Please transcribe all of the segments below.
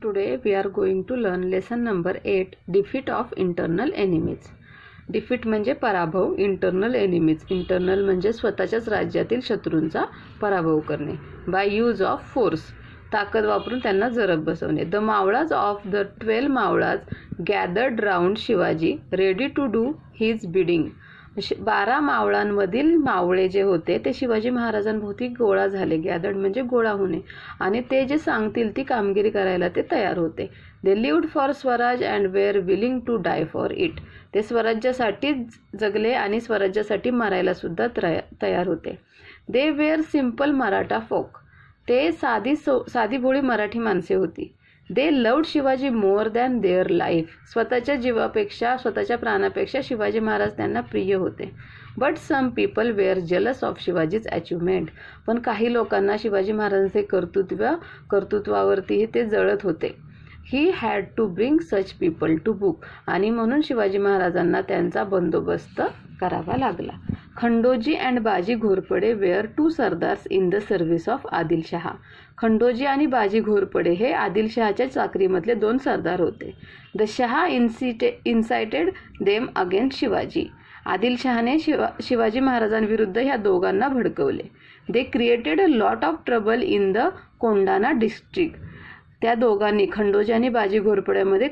Today we are going to learn lesson number 8, defeat of internal enemies. Defeat म्हणजे पराभव, internal enemies. Internal म्हणजे स्वतःच्याच राज्यातील शत्रूंचा पराभव करणे. By use of force, ताकद वापरून त्यांना जरब बसवणे. The मावळाज of the 12 मावळाज gathered round Shivaji ready to do his bidding. 12 मावळांमधील मावळे जे होते ते शिवाजी महाराजांभोवती गोळा झाले. गॅदर्ड म्हणजे गोळा होणे, आणि ते जे सांगतील ती कामगिरी करायला ते तयार होते. They lived for swaraj and were willing to die for it. ते स्वराज्यासाठी जगले आणि स्वराज्यासाठी मरायला सुद्धा तयार होते. They were simple Maratha folk. ते साधी भोळी मराठी माणसे होती. They loved Shivaji more than their life. स्वतःच्या जीवापेक्षा, स्वतःच्या प्राणापेक्षा शिवाजी महाराज त्यांना प्रिय होते. But some people were jealous of Shivaji's achievement. पण काही लोकांना शिवाजी महाराजांचे कर्तृत्वावरतीही ते जळत होते. He had to bring such people to book. आणि म्हणून शिवाजी महाराजांना त्यांचा बंदोबस्त करावा लागला. Khandoji and Baji Ghorpade were 2 sardars in the service of Adilshah. Khandoji आणि बाजी घोरपडे हे आदिलशहाच्या चाकरीमधले 2 सरदार होते. The Shah incited them against Shivaji. आदिलशहाने शिवाजी महाराजांविरुद्ध ह्या दोघांना भडकवले. They created a lot of trouble in the Kondhana district. त्या दोघांनी, खंडोजी आणि बाजी घोरपड्यामध्ये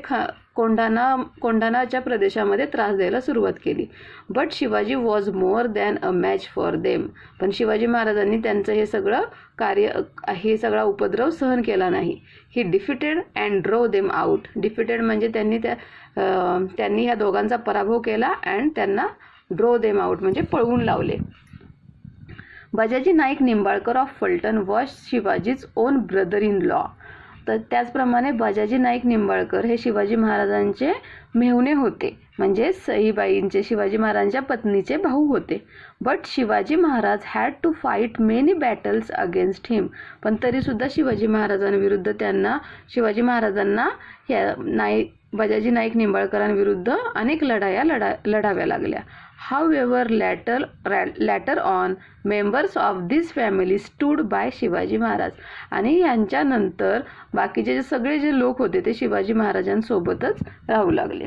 कोंढाणाच्या प्रदेशामध्ये त्रास द्यायला सुरुवात केली. But Shivaji was more than a match for them. पण शिवाजी महाराजांनी त्यांचं हे सगळा उपद्रव सहन केला नाही. ही डिफिटेड अँड ड्रो देम आउट. डिफिटेड म्हणजे त्यांनी ह्या दोघांचा पराभव केला, अँड त्यांना ड्रो देम आउट म्हणजे पळवून लावले. Bajaji Naik Nimbalkar of Phaltan was Shivaji's own brother in law. तर त्याचप्रमाणे बजाजी नाईक निंबाळकर हे शिवाजी महाराजांचे मेहुणे होते, म्हणजे सईबाईंचे, शिवाजी महाराजांच्या पत्नीचे भाऊ होते. But Shivaji Maharaj had to fight many battles against him. पण तरीसुद्धा शिवाजी महाराजांना बजाजी नाईक निंबाळकरांविरुद्ध अनेक लढाया लढाव्या लागल्या. However, later on, members of this family stood by Shivaji Maharaj. आणि यांच्यानंतर बाकीचे सगळे जे लोक होते ते शिवाजी महाराजांसोबतच राहू लागले.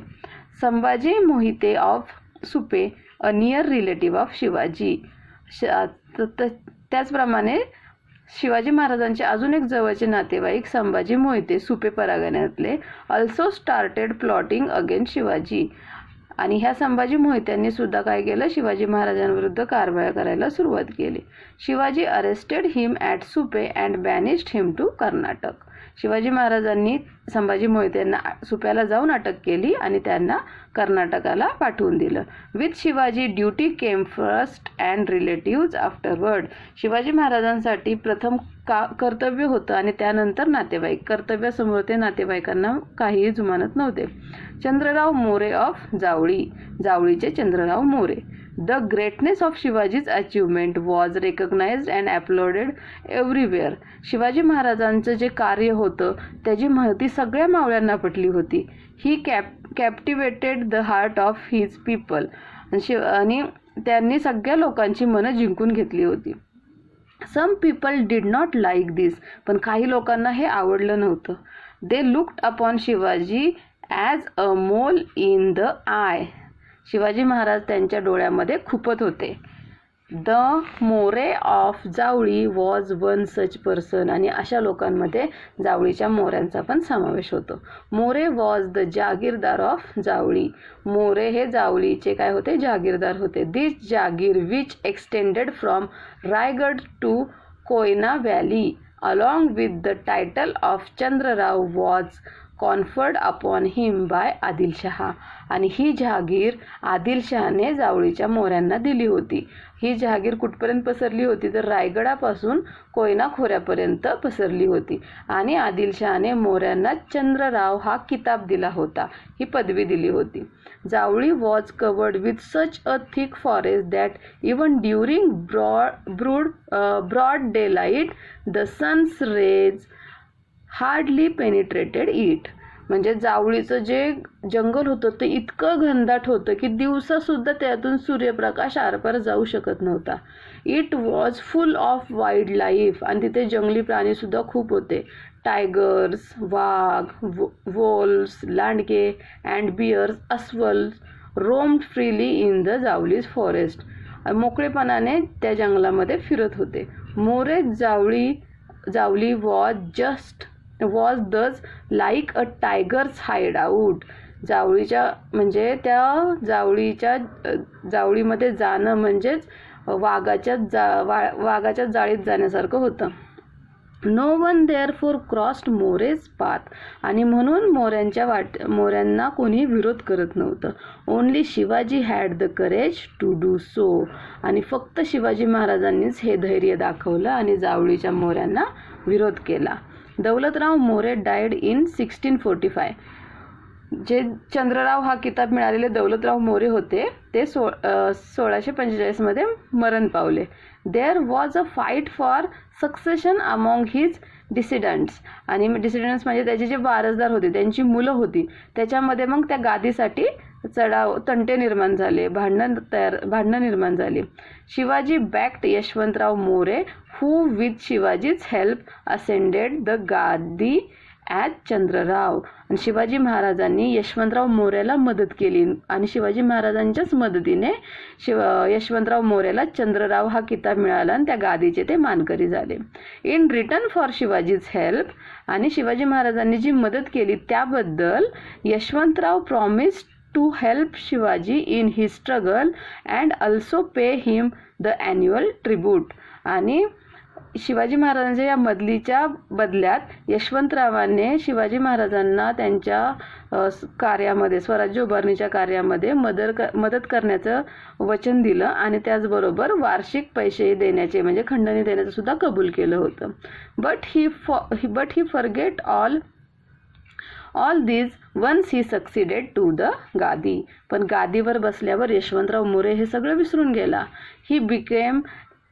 Sambhaji Mohite of Supe, a near relative of Shivaji. त्याचप्रमाणे शिवाजी महाराजांचे अजून एक जवळचे नातेवाईक संभाजी मोहिते, सुपे परगण्यातले, also started plotting against Shivaji. आणि ह्या संभाजी मोहित्यांनी सुद्धा काय केलं, शिवाजी महाराजांविरुद्ध कारवाया करायला सुरुवात केली. Shivaji arrested him at Supe and banished him to Karnataka. Shivaji महाराजांनी संभाजी मोहित्यांना सुप्याला जाऊन अटक केली आणि त्यांना कर्नाटकाला पाठवून दिलं. With Shivaji duty came first and relatives afterward. Shivaji महाराजांसाठी प्रथम कर्तव्य होतं आणि त्यानंतर नातेवाईक. कर्तव्यासमोर ते नातेवाईकांना काहीही जुमानत नव्हते. चंद्रराव मोरे ऑफ जावळी. जावळीचे Chandrarao More. The greatness of Shivaji's achievement was recognised and applauded everywhere. Shivaji महाराजांचं जे कार्य होतं त्याची माहिती सगळ्या मावळ्यांना पटली होती. He captivated the heart of his people. आणि त्यांनी सगळ्या लोकांची मनं जिंकून घेतली होती. Some people did not like this. पण काही लोकांना हे आवडलं नव्हतं. They looked upon Shivaji as a mole in the eye. Shivaji Maharaj त्यांच्या डोळ्यामध्ये खुपत होते. The More of Javali was one such person. आणि अशा लोकांमध्ये जावळीच्या मोऱ्यांचा पण समावेश होतो. More was the jagirdar of Javali. More हे जावळीचे काय होते, जागीरदार होते. This jagir which extended from Raigad to Koyna valley along with the title of Chandrarao was conferred upon him by Adilshah. आणि ही जहागीर आदिलशहाने जावळीच्या मोऱ्यांना दिली होती. ही जहागीर कुठपर्यंत पसरली होती, तर रायगडापासून कोयना खोऱ्यापर्यंत पसरली होती. आणि आदिलशहाने मोऱ्यांना चंद्रराव हा किताब दिला होता, ही पदवी दिली होती. Javali was covered with such a thick forest that even during broad day light the sun's rays hardly penetrated it. म्हणजे जावळीचं जे जंगल होतं ते इतकं घनदाट होतं की दिवसासुद्धा त्यातून सूर्यप्रकाश आरपार जाऊ शकत नव्हता. It was full of wildlife. आणि तिथे जंगली प्राणीसुद्धा खूप होते. टायगर्स, वाघ, wolves, लांडगे अँड बियर्स, अस्वल्स roamed freely in the Javali's forest. मोकळेपणाने त्या जंगलामध्ये फिरत होते. More Javali was thus like a tiger's hideout. जावळीच्या म्हणजे त्या जावळीमध्ये जाणं म्हणजेच वाघाच्या जाळीत जाण्यासारखं होतं. No one therefore crossed More's path. आणि म्हणून मोऱ्यांना कोणी विरोध करत नव्हतं. Only Shivaji had the courage to do so. आणि फक्त शिवाजी महाराजांनीच हे धैर्य दाखवलं आणि जावळीच्या मोऱ्यांना विरोध केला. Daulatrao More died in 1645. जे चंद्रराव हा किताब मिळालेले दौलतराव मोरे होते ते 1645 मरण पावले. There was a fight for succession among his dissidents. आणि डिसिडंट्स म्हणजे त्याचे जे वारसदार होते, त्यांची मुलं होती. त्याच्यामध्ये मग त्या गादीसाठी तंटे निर्माण झाले, भांडणं निर्माण झाली. Shivaji backed Yashwantrao More who with Shivaji's help ascended the गादी ॲट चंद्रराव. आणि शिवाजी महाराजांनी यशवंतराव मोऱ्याला मदत केली आणि शिवाजी महाराजांच्याच मदतीने यशवंतराव मोऱ्याला चंद्रराव हा किताब मिळाला आणि त्या गादीचे ते मानकरी झाले. In return for Shivaji's help. आणि शिवाजी महाराजांनी जी मदत केली त्याबद्दल Yashwantrao promised to help Shivaji in his struggle and also pay him the annual tribute. आणि शिवाजी महाराजांच्या या मदलीच्या बदल्यात यशवंतरावांनी शिवाजी महाराजांना त्यांच्या कार्यामध्ये, स्वराज्य उभारणीच्या कार्यामध्ये मदत करण्याचं वचन दिलं आणि त्याचबरोबर वार्षिक पैसे देण्याचे म्हणजे खंडणी देण्याचं सुद्धा कबूल केलं होतं. But he forgot all these once he succeeded to the gadi. पण गादीवर बसल्यावर यशवंतराव मोरे हे सगळं विसरून गेला. He became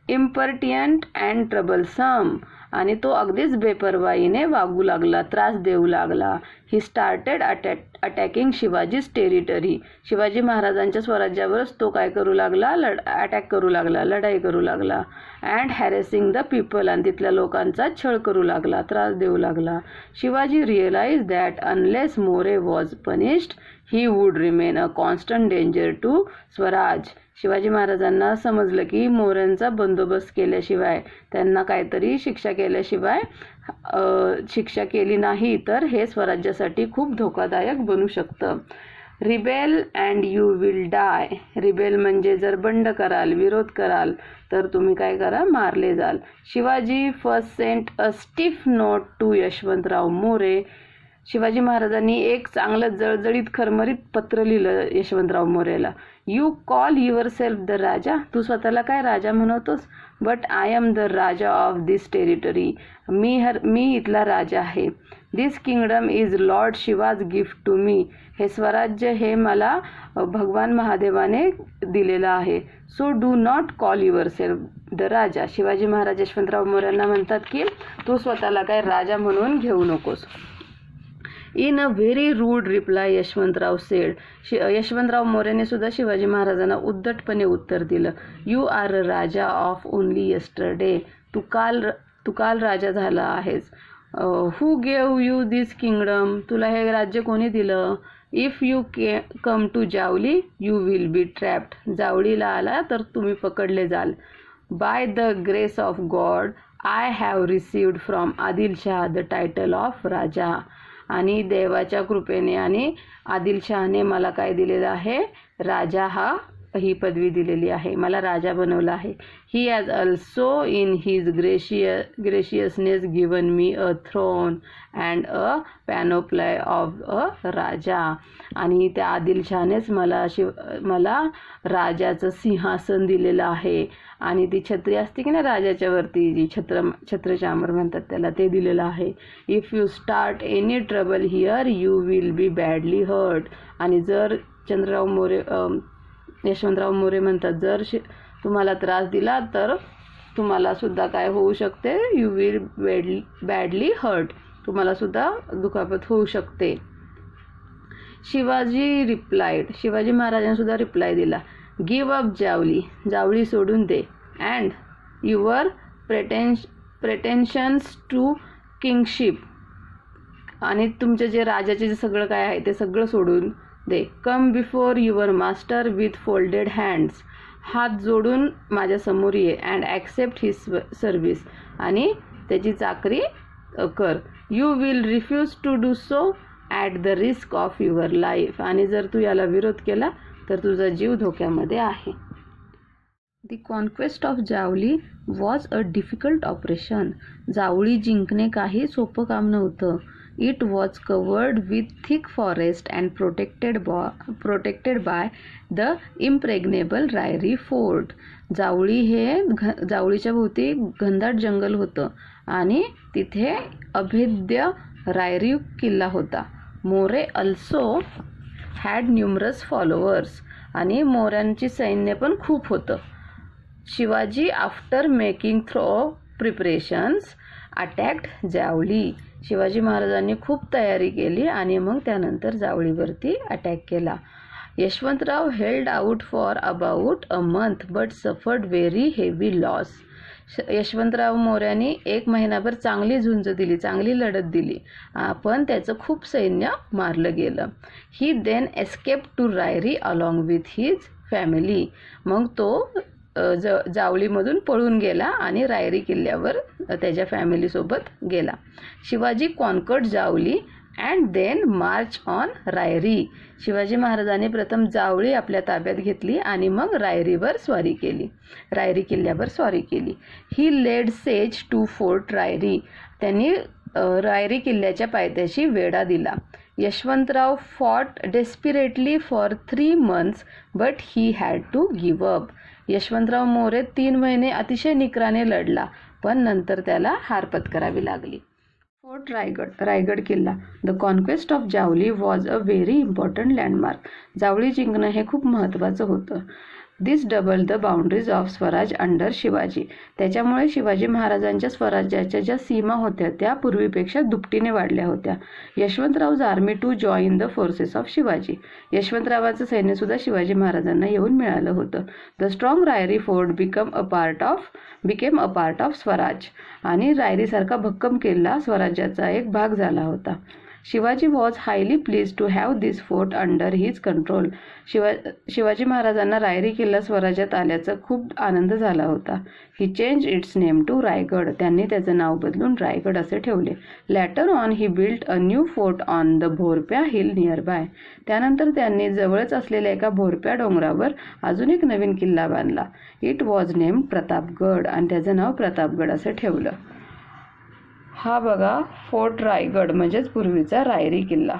impertinent and troublesome. आणि तो अगदीच बेपर्वाईने वागू लागला, त्रास देऊ लागला. He started attacking Shivaji's territory. Shivaji महाराजांच्या स्वराज्यावरच तो काय करू लागला, अटॅक करू लागला, लढाई करू लागला. And harassing the people. आणि तिथल्या लोकांचा छळ करू लागला, त्रास देऊ लागला. Shivaji realise that unless More was punished he would remain a constant danger to Swaraj. Shivaji महाराजांना समजलं की मोऱ्यांचा बंदोबस्त केल्याशिवाय, त्यांना काहीतरी शिक्षा केली नाही तर हे स्वराज्यासाठी खूप धोकादायक बनू शकतं. Rebel and you will die. Rebel म्हणजे जर बंड कराल, विरोध कराल तर तुम्ही काय करा, मारले जाल. Shivaji first sent a stiff note to Yashwantrao More. Shivaji महाराजांनी एक चांगलं जळजळीत खरमरीत पत्र लिहिलं यशवंतराव मोरेला. You call yourself the raja. तू स्वतःला काय राजा म्हणवतोस. But I am the raja of this territory. मी इथला राजा आहे. This kingdom is lord Shiva's gift to me. हे स्वराज्य हे मला भगवान महादेवाने दिलेलं आहे. So do not call yourself the राजा. शिवाजी महाराज यशवंतराव मोऱ्यांना म्हणतात की तू स्वतःला काय राजा म्हणून घेऊ नकोस. In a very rude reply Yashwantrao said. Yashwantrao मोरेने सुद्धा शिवाजी महाराजांना उद्धटपणे उत्तर दिलं. You are a raja of only yesterday. तू काल राजा झाला आहेस. Who gave you this kingdom. तुला हे राज्य कोणी दिलं. If you come to Javali you will be trapped. जावळीला आला तर तुम्ही पकडले जाल. By the grace of God I have received from Adilshah the title of raja. आणि देवाच्या कृपेने आणि आदिलशहाने मला काय दिलेलं आहे, राजा ही पदवी दिलेली आहे, मला राजा बनवलं आहे. He has also in his graciousness given me a throne and a panoply of a raja. आणि त्या आदिलशहानेच मला राजाचं सिंहासन दिलेलं आहे. आणि ती छत्री असते की नाही राजाच्या वरती, जी छत्रचामर म्हणतात त्याला, ते दिलेलं आहे. If you start any trouble here you will be badly hurt. आणि जर यशवंतराव मोरे म्हणतात जर तुम्हाला त्रास दिला तर तुम्हाला सुद्धा काय होऊ शकते, यू विल बॅडली हर्ट. तुम्हाला सुद्धा दुखापत होऊ शकते. शिवाजी महाराजांनी सुद्धा रिप्लाय दिला. Give up Javli. जावळी सोडून दे. And your pretensions to kingship. आणि तुमचे जे राजाचे जे सगळं काय आहे ते सगळं सोडून दे. Come before your master with folded hands, हात जोडून माझ्यासमोर ये. अँड ॲक्सेप्ट हिज सर्व्हिस, आणि त्याची चाकरी कर. You will refuse to do so at the risk of your life, आणि जर तू याला विरोध केला तर तुझा जीव धोक्यामध्ये आहे. The conquest of Javli was a difficult operation. Javli जिंकणे काही सोपं काम नव्हतं. It was covered with thick forest and protected by the impregnable Rairi fort. जावळीच्या भोवती घनदाट जंगल होतं आणि तिथे अभेद्य रायरी किल्ला होता. More also had numerous followers, आणि मोऱ्यांची सैन्य पण खूप होतं. Shivaji after making preparations attacked Javali. Shivaji महाराजांनी खूप तयारी केली आणि मग त्यानंतर जावळीवरती अटॅक केला. Yashwantrao held out for about a month but suffered very heavy loss. Yashwantrao मोऱ्यांनी 1 महिनाभर चांगली झुंज दिली, चांगली लढत दिली, पण त्याचं खूप सैन्य मारलं गेलं. He then escape to Rairi along with his family. मग तो जावळीमधून पळून गेला आणि रायरी किल्ल्यावर त्याच्या फॅमिलीसोबत गेला. Shivaji conquered Javali and then march on Rairi. Shivaji महाराजांनी प्रथम जावळी आपल्या ताब्यात घेतली आणि मग रायरी किल्ल्यावर स्वारी केली. He laid siege to fort Rairi. त्यांनी रायरी किल्ल्याच्या पायथ्याशी वेढा दिला. Yashwantrao fought desperately for 3 months but he had to give up. Yashwantrao More 3 महिने अतिशय निकराने लढला, पण नंतर त्याला हार पत्करावी लागली. फोर्ट रायगड किल्ला. The conquest of Javli was a very important landmark. Javli जिंकणं हे खूप महत्त्वाचं होतं. This double the boundaries of Swaraj under Shivaji. त्याच्यामुळे शिवाजी महाराजांच्या स्वराज्याच्या ज्या सीमा होत्या त्या पूर्वीपेक्षा दुपटीने वाढल्या होत्या. Yashwantrao's army to join the forces of Shivaji. यशवंतरावाचं सैन्यसुद्धा शिवाजी महाराजांना येऊन मिळालं होतं. The strong Rairi fort became a part of Swaraj. आणि रायरीसारखा भक्कम किल्ला स्वराज्याचा एक भाग झाला होता. Shivaji was highly pleased to have this fort under his control. Shivaji महाराजांना रायरी किल्ला स्वराज्यात आल्याचा खूप आनंद झाला होता. He change its name to Raigad. त्यांनी त्याचं नाव बदलून रायगड असे ठेवले. Later on he built a new fort on the Bhorpya hill nearby. त्यानंतर त्यांनी जवळच असलेल्या एका भोरप्या डोंगरावर अजून एक नवीन किल्ला बांधला. इट वॉज नेम प्रतापगड, आणि त्याचं नाव प्रतापगड असं ठेवलं. हा बघा फोर्ट रायगड म्हणजेच पूर्वीचा रायरी किल्ला.